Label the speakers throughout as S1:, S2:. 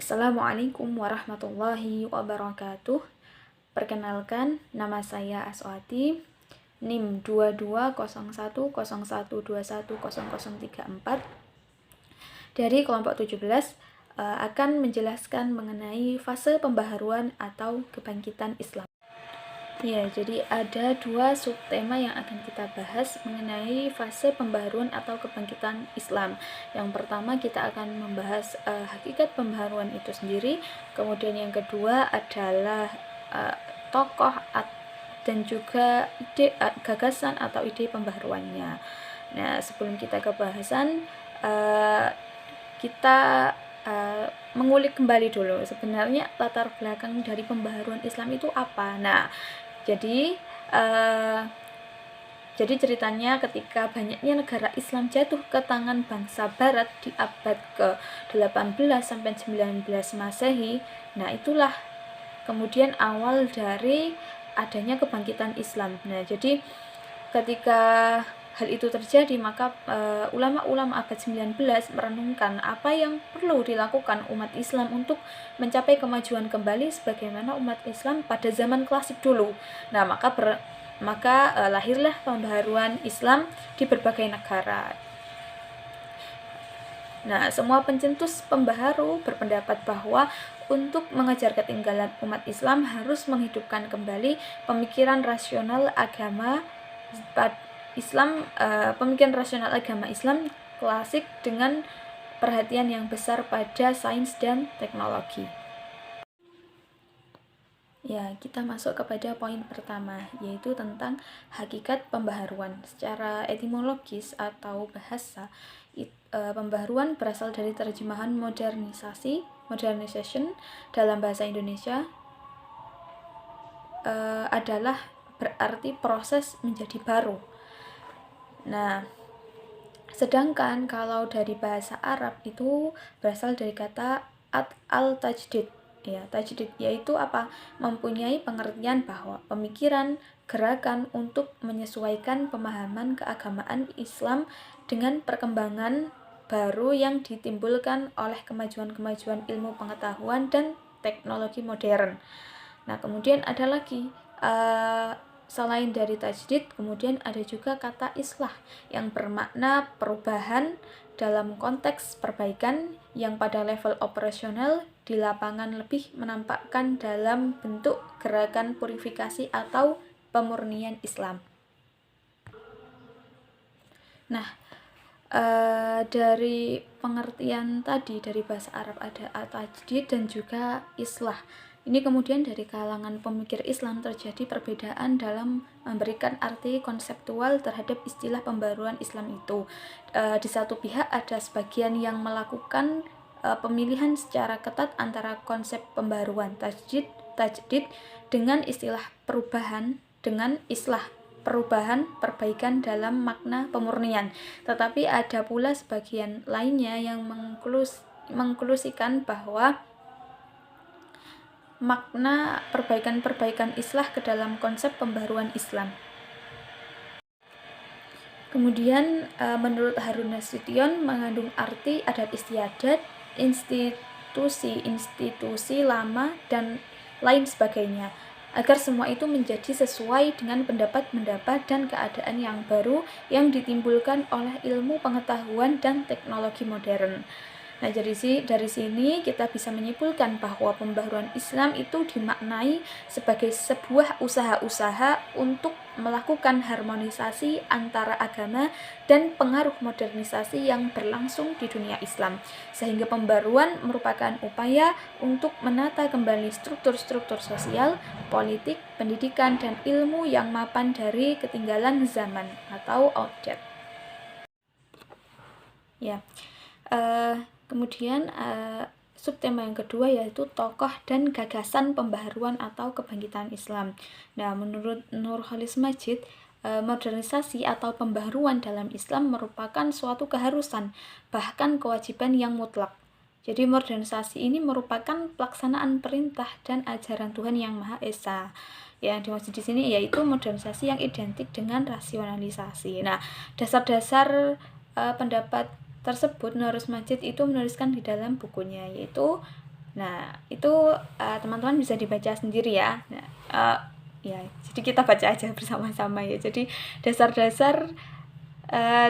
S1: Assalamualaikum warahmatullahi wabarakatuh. Perkenalkan, nama saya Aswati, NIM 220101210034 dari kelompok 17, akan menjelaskan mengenai fase pembaharuan atau kebangkitan Islam. Ya, jadi ada dua subtema yang akan kita bahas mengenai fase pembaharuan atau kebangkitan Islam. Yang pertama kita akan membahas hakikat pembaharuan itu sendiri. Kemudian yang kedua adalah tokoh dan juga ide, gagasan atau ide pembaharuannya. Nah, sebelum kita ke bahasan, kita mengulik kembali dulu sebenarnya latar belakang dari pembaharuan Islam itu apa. Nah, jadi ceritanya ketika banyaknya negara Islam jatuh ke tangan bangsa Barat di abad ke-18 sampai 19 Masehi, nah itulah kemudian awal dari adanya kebangkitan Islam. Nah, jadi ketika hal itu terjadi, maka ulama-ulama abad 19 merenungkan apa yang perlu dilakukan umat Islam untuk mencapai kemajuan kembali sebagaimana umat Islam pada zaman klasik dulu. Nah, maka lahirlah pembaharuan Islam di berbagai negara. Nah, semua pencetus pembaharu berpendapat bahwa untuk mengejar ketinggalan umat Islam harus menghidupkan kembali pemikiran rasional agama Islam klasik dengan perhatian yang besar pada sains dan teknologi. Ya, kita masuk kepada poin pertama, yaitu tentang hakikat pembaharuan. Secara etimologis atau bahasa, pembaharuan berasal dari terjemahan modernization dalam bahasa Indonesia adalah berarti proses menjadi baru. Nah, sedangkan kalau dari bahasa Arab itu berasal dari kata al-tajdid. Ya, tajdid yaitu apa? Mempunyai pengertian bahwa pemikiran, gerakan untuk menyesuaikan pemahaman keagamaan Islam dengan perkembangan baru yang ditimbulkan oleh kemajuan-kemajuan ilmu pengetahuan dan teknologi modern. Nah, kemudian ada lagi selain dari tajdid, kemudian ada juga kata islah yang bermakna perubahan dalam konteks perbaikan yang pada level operasional di lapangan lebih menampakkan dalam bentuk gerakan purifikasi atau pemurnian Islam. Nah, dari pengertian tadi dari bahasa Arab ada tajdid dan juga islah. Ini kemudian dari kalangan pemikir Islam terjadi perbedaan dalam memberikan arti konseptual terhadap istilah pembaruan Islam itu. Di satu pihak ada sebagian yang melakukan pemilihan secara ketat antara konsep pembaruan tajdid dengan istilah perubahan dengan islah perubahan, perbaikan dalam makna pemurnian. Tetapi ada pula sebagian lainnya yang mengklusikan bahwa makna perbaikan-perbaikan islah ke dalam konsep pembaruan Islam. Kemudian menurut Harun Nasution mengandung arti adat istiadat, institusi lama, dan lain sebagainya, agar semua itu menjadi sesuai dengan pendapat-pendapat dan keadaan yang baru yang ditimbulkan oleh ilmu pengetahuan dan teknologi modern. Nah, dari sini kita bisa menyimpulkan bahwa pembaharuan Islam itu dimaknai sebagai sebuah usaha-usaha untuk melakukan harmonisasi antara agama dan pengaruh modernisasi yang berlangsung di dunia Islam, sehingga pembaruan merupakan upaya untuk menata kembali struktur-struktur sosial, politik, pendidikan, dan ilmu yang mapan dari ketinggalan zaman atau outdated. Ya. Kemudian subtema yang kedua yaitu tokoh dan gagasan pembaharuan atau kebangkitan Islam. Nah, menurut Nurholis Majid, modernisasi atau pembaharuan dalam Islam merupakan suatu keharusan, bahkan kewajiban yang mutlak. Jadi modernisasi ini merupakan pelaksanaan perintah dan ajaran Tuhan Yang Maha Esa. Yang dimaksud di sini yaitu modernisasi yang identik dengan rasionalisasi. Nah, dasar-dasar pendapat tersebut Nurholis Majid itu menuliskan di dalam bukunya, yaitu Nah, itu teman-teman bisa dibaca sendiri ya. Nah, ya, jadi kita baca aja bersama-sama ya. Jadi dasar-dasar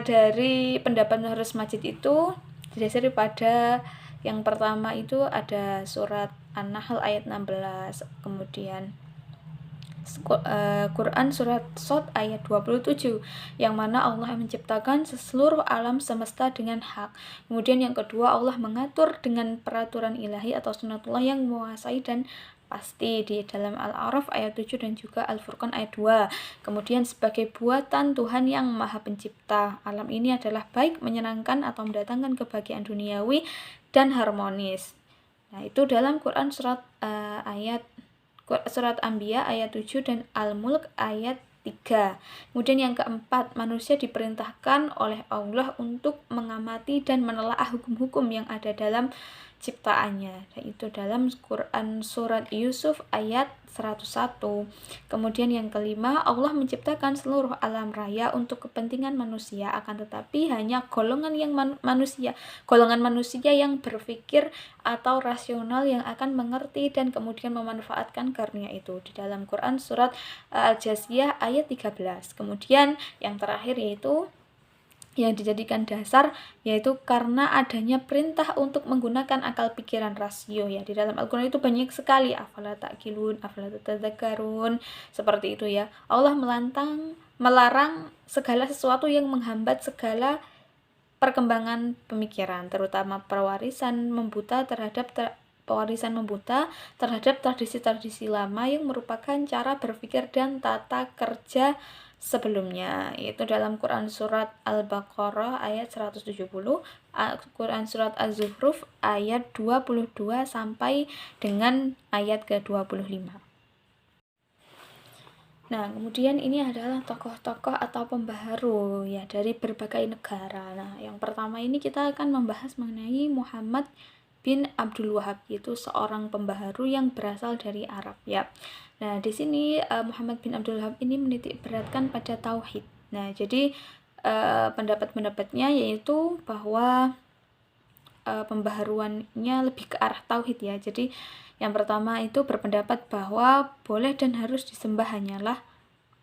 S1: dari pendapat Nurul Majid itu didasari pada yang pertama itu ada surat An-Nahl ayat 16, kemudian Quran surat Shad ayat 27 yang mana Allah menciptakan seluruh alam semesta dengan hak. Kemudian yang kedua, Allah mengatur dengan peraturan ilahi atau sunnatullah yang menguasai dan pasti di dalam Al-A'raf ayat 7 dan juga Al-Furqan ayat 2. Kemudian sebagai buatan Tuhan yang Maha Pencipta, alam ini adalah baik, menyenangkan atau mendatangkan kebahagiaan duniawi dan harmonis. Nah, itu dalam Quran surat Anbiya ayat 7 dan Al-Mulk ayat 3. Kemudian yang keempat, manusia diperintahkan oleh Allah untuk mengamati dan menelaah hukum-hukum yang ada dalam ciptaannya, yaitu dalam Quran surat Yusuf ayat 101. Kemudian yang kelima, Allah menciptakan seluruh alam raya untuk kepentingan manusia, akan tetapi hanya golongan manusia yang berpikir atau rasional yang akan mengerti dan kemudian memanfaatkan karunia itu, di dalam Quran surat Al-Jasiyah ayat 13. Kemudian yang terakhir yaitu yang dijadikan dasar, yaitu karena adanya perintah untuk menggunakan akal pikiran rasio ya. Di dalam Al-Quran itu banyak sekali afala ta'qilun, afala tatadzakkarun, seperti itu ya. Allah melarang segala sesuatu yang menghambat segala perkembangan pemikiran, terutama pewarisan membuta terhadap tradisi-tradisi lama yang merupakan cara berpikir dan tata kerja sebelumnya, yaitu dalam Quran surat Al-Baqarah ayat 170, Quran surat Az-Zukhruf ayat 22 sampai dengan ayat ke-25. Nah, kemudian ini adalah tokoh-tokoh atau pembaharu ya dari berbagai negara. Nah, yang pertama ini kita akan membahas mengenai Muhammad bin Abdul Wahab, yaitu seorang pembaharu yang berasal dari Arab ya. Nah, di sini Muhammad bin Abdul Wahab ini menitik beratkan pada tauhid. Nah, jadi pendapat-pendapatnya yaitu bahwa pembaharuannya lebih ke arah tauhid ya. Jadi yang pertama itu berpendapat bahwa boleh dan harus disembah hanyalah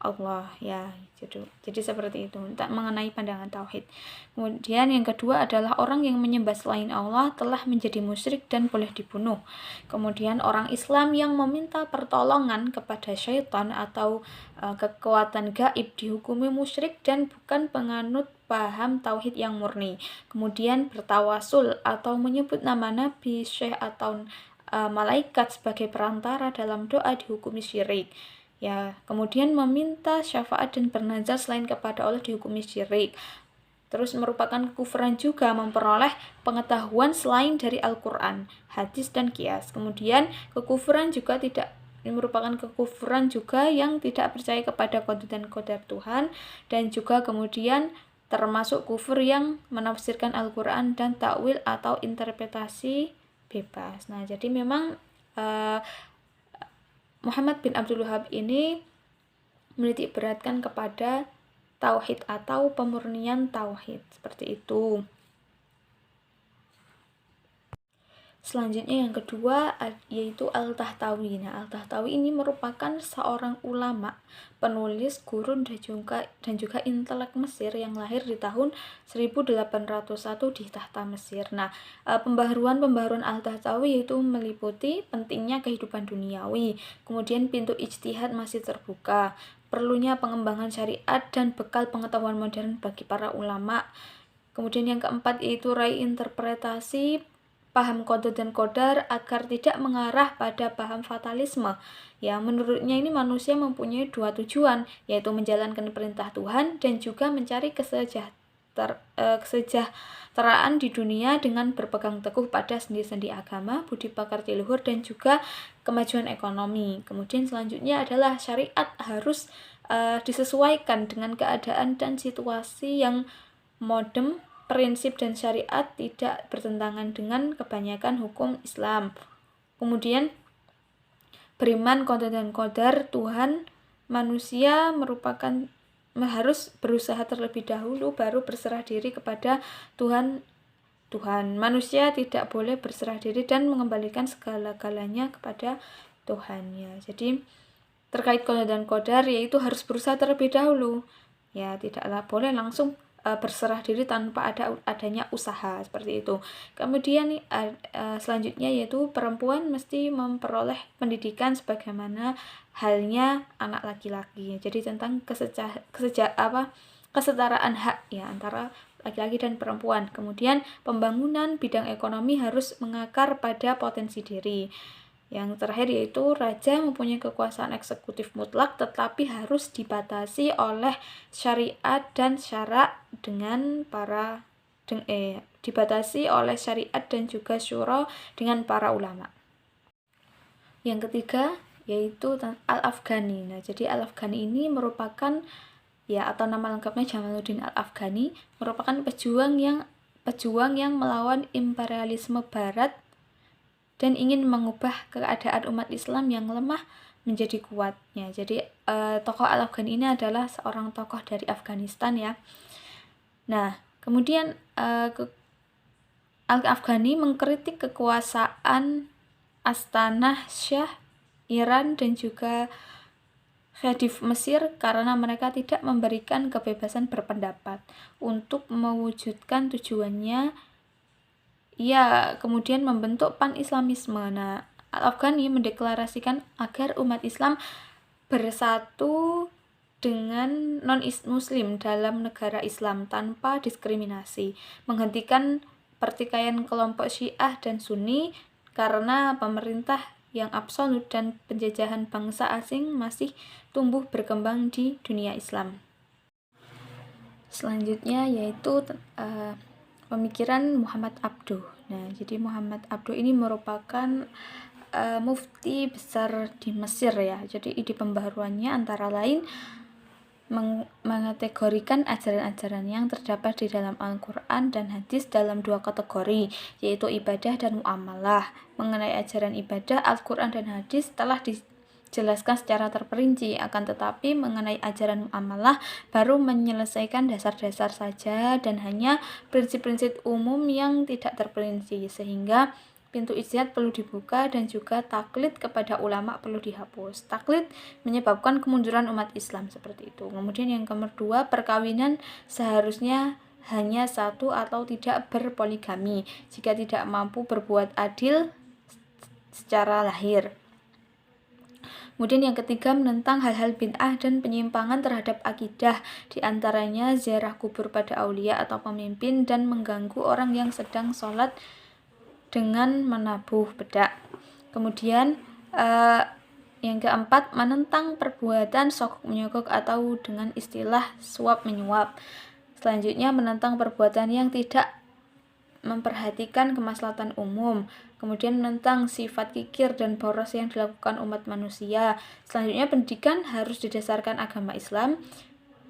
S1: Allah ya, jadi seperti itu mengenai pandangan tauhid. Kemudian yang kedua adalah orang yang menyembah selain Allah telah menjadi musyrik dan boleh dibunuh. Kemudian orang Islam yang meminta pertolongan kepada syaitan atau kekuatan gaib dihukumi musyrik dan bukan penganut paham tauhid yang murni. Kemudian bertawasul atau menyebut nama nabi, syekh atau malaikat sebagai perantara dalam doa dihukumi syirik. Ya, kemudian meminta syafaat dan bernazar selain kepada Allah dihukumi syirik. Terus merupakan kekufuran juga memperoleh pengetahuan selain dari Al-Quran, hadis dan qiyas. Kemudian merupakan kekufuran juga yang tidak percaya kepada qada dan qadar Tuhan, dan juga kemudian termasuk kufur yang menafsirkan Al-Quran dan takwil atau interpretasi bebas. Nah, jadi memang Muhammad bin Abdul Wahab ini menitik beratkan kepada tauhid atau pemurnian tauhid, seperti itu. Selanjutnya yang kedua yaitu Al-Tahtawi. Nah, Al-Tahtawi ini merupakan seorang ulama, penulis, guru dan juga intelek Mesir yang lahir di tahun 1801 di Tahta Mesir. Nah, pembaharuan Al-Tahtawi itu meliputi pentingnya kehidupan duniawi, kemudian pintu ijtihad masih terbuka, perlunya pengembangan syariat dan bekal pengetahuan modern bagi para ulama. Kemudian yang keempat yaitu raih interpretasi paham qada dan qadar agar tidak mengarah pada paham fatalisme. Ya, menurutnya ini manusia mempunyai dua tujuan, yaitu menjalankan perintah Tuhan dan juga mencari kesejahteraan di dunia dengan berpegang teguh pada sendi-sendi agama, budi pekerti luhur dan juga kemajuan ekonomi. Kemudian selanjutnya adalah syariat harus disesuaikan dengan keadaan dan situasi yang modern. Prinsip dan syariat tidak bertentangan dengan kebanyakan hukum Islam. Kemudian beriman qada dan qadar Tuhan manusia harus berusaha terlebih dahulu baru berserah diri kepada Tuhan Tuhan. Manusia tidak boleh berserah diri dan mengembalikan segala-galanya kepada Tuhan ya. Jadi terkait qada dan qadar yaitu harus berusaha terlebih dahulu. Ya, tidaklah boleh langsung berserah diri tanpa adanya usaha seperti itu. Kemudian selanjutnya yaitu perempuan mesti memperoleh pendidikan sebagaimana halnya anak laki-laki. Jadi tentang kesetaraan hak ya antara laki-laki dan perempuan. Kemudian pembangunan bidang ekonomi harus mengakar pada potensi diri. Yang terakhir yaitu raja mempunyai kekuasaan eksekutif mutlak tetapi harus dibatasi oleh syariat dan syarak dibatasi oleh syariat dan juga syura dengan para ulama. Yang ketiga yaitu Al-Afghani. Nah, jadi Al-Afghani ini merupakan ya atau nama lengkapnya Jamaluddin Al-Afghani, merupakan pejuang yang melawan imperialisme barat dan ingin mengubah keadaan umat Islam yang lemah menjadi kuatnya. Jadi tokoh Al-Afghani ini adalah seorang tokoh dari Afghanistan ya. Nah, kemudian Al-Afghani mengkritik kekuasaan Astana Shah Iran dan juga Khedive Mesir karena mereka tidak memberikan kebebasan berpendapat. Untuk mewujudkan tujuannya, ia kemudian membentuk pan-Islamisme. Nah, Al-Afghani mendeklarasikan agar umat Islam bersatu dengan non-muslim dalam negara Islam tanpa diskriminasi, menghentikan pertikaian kelompok Syiah dan Sunni karena pemerintah yang absolut dan penjajahan bangsa asing masih tumbuh berkembang di dunia Islam. Selanjutnya yaitu pemikiran Muhammad Abduh. Nah, jadi Muhammad Abduh ini merupakan mufti besar di Mesir ya. Jadi ide pembaharuannya antara lain mengategorikan ajaran-ajaran yang terdapat di dalam Al-Quran dan hadis dalam dua kategori, yaitu ibadah dan muamalah. Mengenai ajaran ibadah, Al-Quran dan hadis telah dijelaskan secara terperinci, akan tetapi mengenai ajaran muamalah baru menyelesaikan dasar-dasar saja dan hanya prinsip-prinsip umum yang tidak terperinci, sehingga pintu ijtihad perlu dibuka dan juga taklid kepada ulama perlu dihapus. Taklid menyebabkan kemunduran umat Islam seperti itu. Kemudian yang kedua, perkawinan seharusnya hanya satu atau tidak berpoligami jika tidak mampu berbuat adil secara lahir. Kemudian yang ketiga, menentang hal-hal bid'ah dan penyimpangan terhadap akidah, diantaranya ziarah kubur pada aulia atau pemimpin dan mengganggu orang yang sedang sholat dengan menabuh bedak. Kemudian yang keempat, menentang perbuatan sogok menyogok atau dengan istilah suap menyuap. Selanjutnya, menentang perbuatan yang tidak memperhatikan kemaslahatan umum. Kemudian menentang sifat kikir dan boros yang dilakukan umat manusia. Selanjutnya, pendidikan harus didasarkan agama Islam.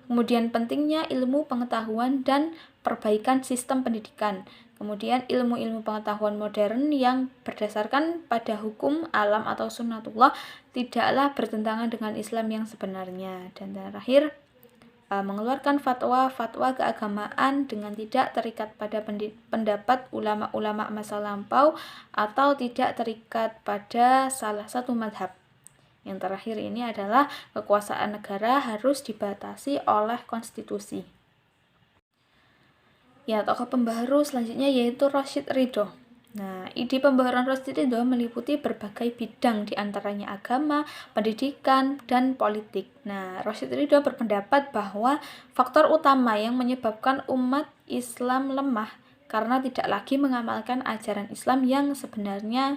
S1: Kemudian pentingnya ilmu pengetahuan dan perbaikan sistem pendidikan. Kemudian ilmu-ilmu pengetahuan modern yang berdasarkan pada hukum alam atau sunnatullah tidaklah bertentangan dengan Islam yang sebenarnya. Dan terakhir, mengeluarkan fatwa-fatwa keagamaan dengan tidak terikat pada pendapat ulama-ulama masa lampau atau tidak terikat pada salah satu madhab. Yang terakhir ini adalah kekuasaan negara harus dibatasi oleh konstitusi. Ya, tokoh pembaharu selanjutnya yaitu Rashid Ridho. Nah, ide pembaharuan Rashid Ridho meliputi berbagai bidang, diantaranya agama, pendidikan, dan politik. Nah, Rashid Ridho berpendapat bahwa faktor utama yang menyebabkan umat Islam lemah karena tidak lagi mengamalkan ajaran Islam yang sebenarnya.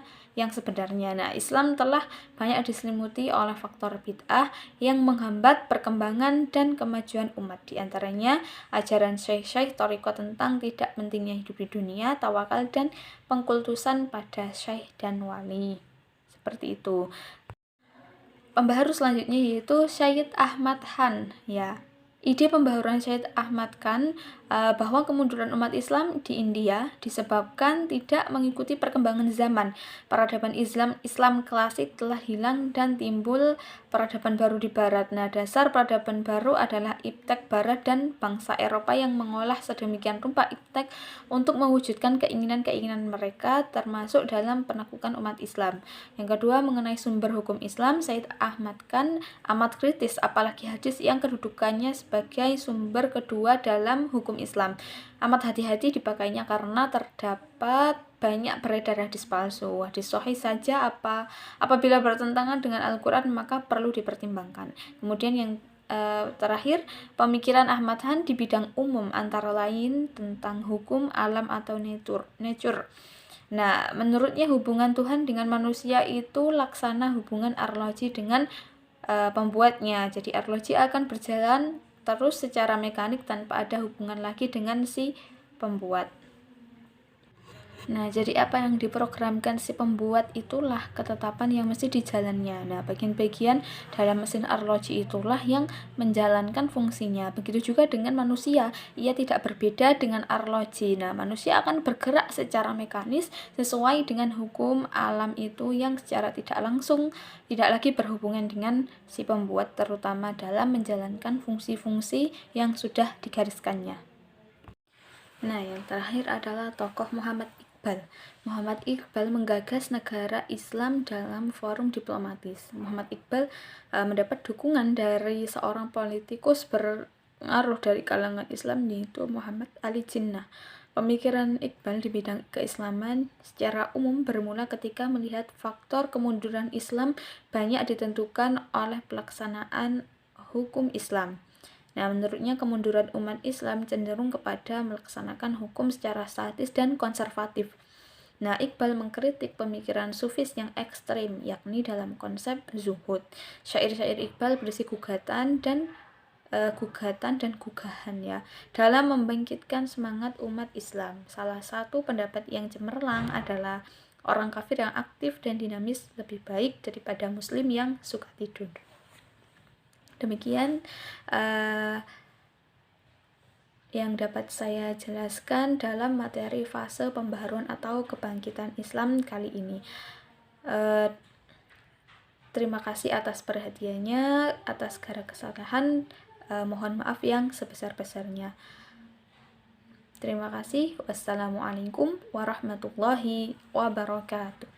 S1: Nah, Islam telah banyak diselimuti oleh faktor bid'ah yang menghambat perkembangan dan kemajuan umat. Di antaranya ajaran syekh-syekh thariqah tentang tidak pentingnya hidup di dunia, tawakal dan pengkultusan pada syekh dan wali. Seperti itu. Pembaharu selanjutnya yaitu Syed Ahmad Khan ya. Ide pembaharuan Syed Ahmad Khan bahwa kemunduran umat Islam di India disebabkan tidak mengikuti perkembangan zaman. Peradaban Islam klasik telah hilang dan timbul peradaban baru di Barat. Nah, dasar peradaban baru adalah iptek Barat dan bangsa Eropa yang mengolah sedemikian rupa iptek untuk mewujudkan keinginan-keinginan mereka, termasuk dalam penaklukan umat Islam. Yang kedua, mengenai sumber hukum Islam, Syed Ahmad Khan amat kritis, apalagi hadis yang kedudukannya sebagai sumber kedua dalam hukum Islam. Amat hati-hati dipakainya karena terdapat banyak beredar hadis palsu. Hadis sahih saja apabila bertentangan dengan Al-Quran maka perlu dipertimbangkan. Kemudian yang terakhir, pemikiran Ahmad Khan di bidang umum antara lain tentang hukum alam atau nature. Nah, menurutnya hubungan Tuhan dengan manusia itu laksana hubungan arloji dengan pembuatnya. Jadi arloji akan berjalan terus secara mekanik tanpa ada hubungan lagi dengan si pembuat. Nah, jadi apa yang diprogramkan si pembuat itulah ketetapan yang mesti dijalannya. Nah, bagian-bagian dalam mesin arloji itulah yang menjalankan fungsinya. Begitu juga dengan manusia, ia tidak berbeda dengan arloji. Nah, manusia akan bergerak secara mekanis sesuai dengan hukum alam itu yang secara tidak langsung tidak lagi berhubungan dengan si pembuat, terutama dalam menjalankan fungsi-fungsi yang sudah digariskannya. Nah, yang terakhir adalah tokoh Muhammad Iqbal. Muhammad Iqbal menggagas negara Islam dalam forum diplomatis. Muhammad Iqbal mendapat dukungan dari seorang politikus berpengaruh dari kalangan Islam, yaitu Muhammad Ali Jinnah. Pemikiran Iqbal di bidang keislaman secara umum bermula ketika melihat faktor kemunduran Islam banyak ditentukan oleh pelaksanaan hukum Islam. Nah, menurutnya kemunduran umat Islam cenderung kepada melaksanakan hukum secara statis dan konservatif. Nah, Iqbal mengkritik pemikiran sufis yang ekstrim, yakni dalam konsep zuhud. Syair-syair Iqbal berisi gugatan dan gugahan ya, dalam membangkitkan semangat umat Islam. Salah satu pendapat yang cemerlang adalah orang kafir yang aktif dan dinamis lebih baik daripada muslim yang suka tidur. Demikian yang dapat saya jelaskan dalam materi fase pembaharuan atau kebangkitan Islam kali ini. Terima kasih atas perhatiannya, atas segala kesalahan, mohon maaf yang sebesar-besarnya. Terima kasih. Wassalamualaikum warahmatullahi wabarakatuh.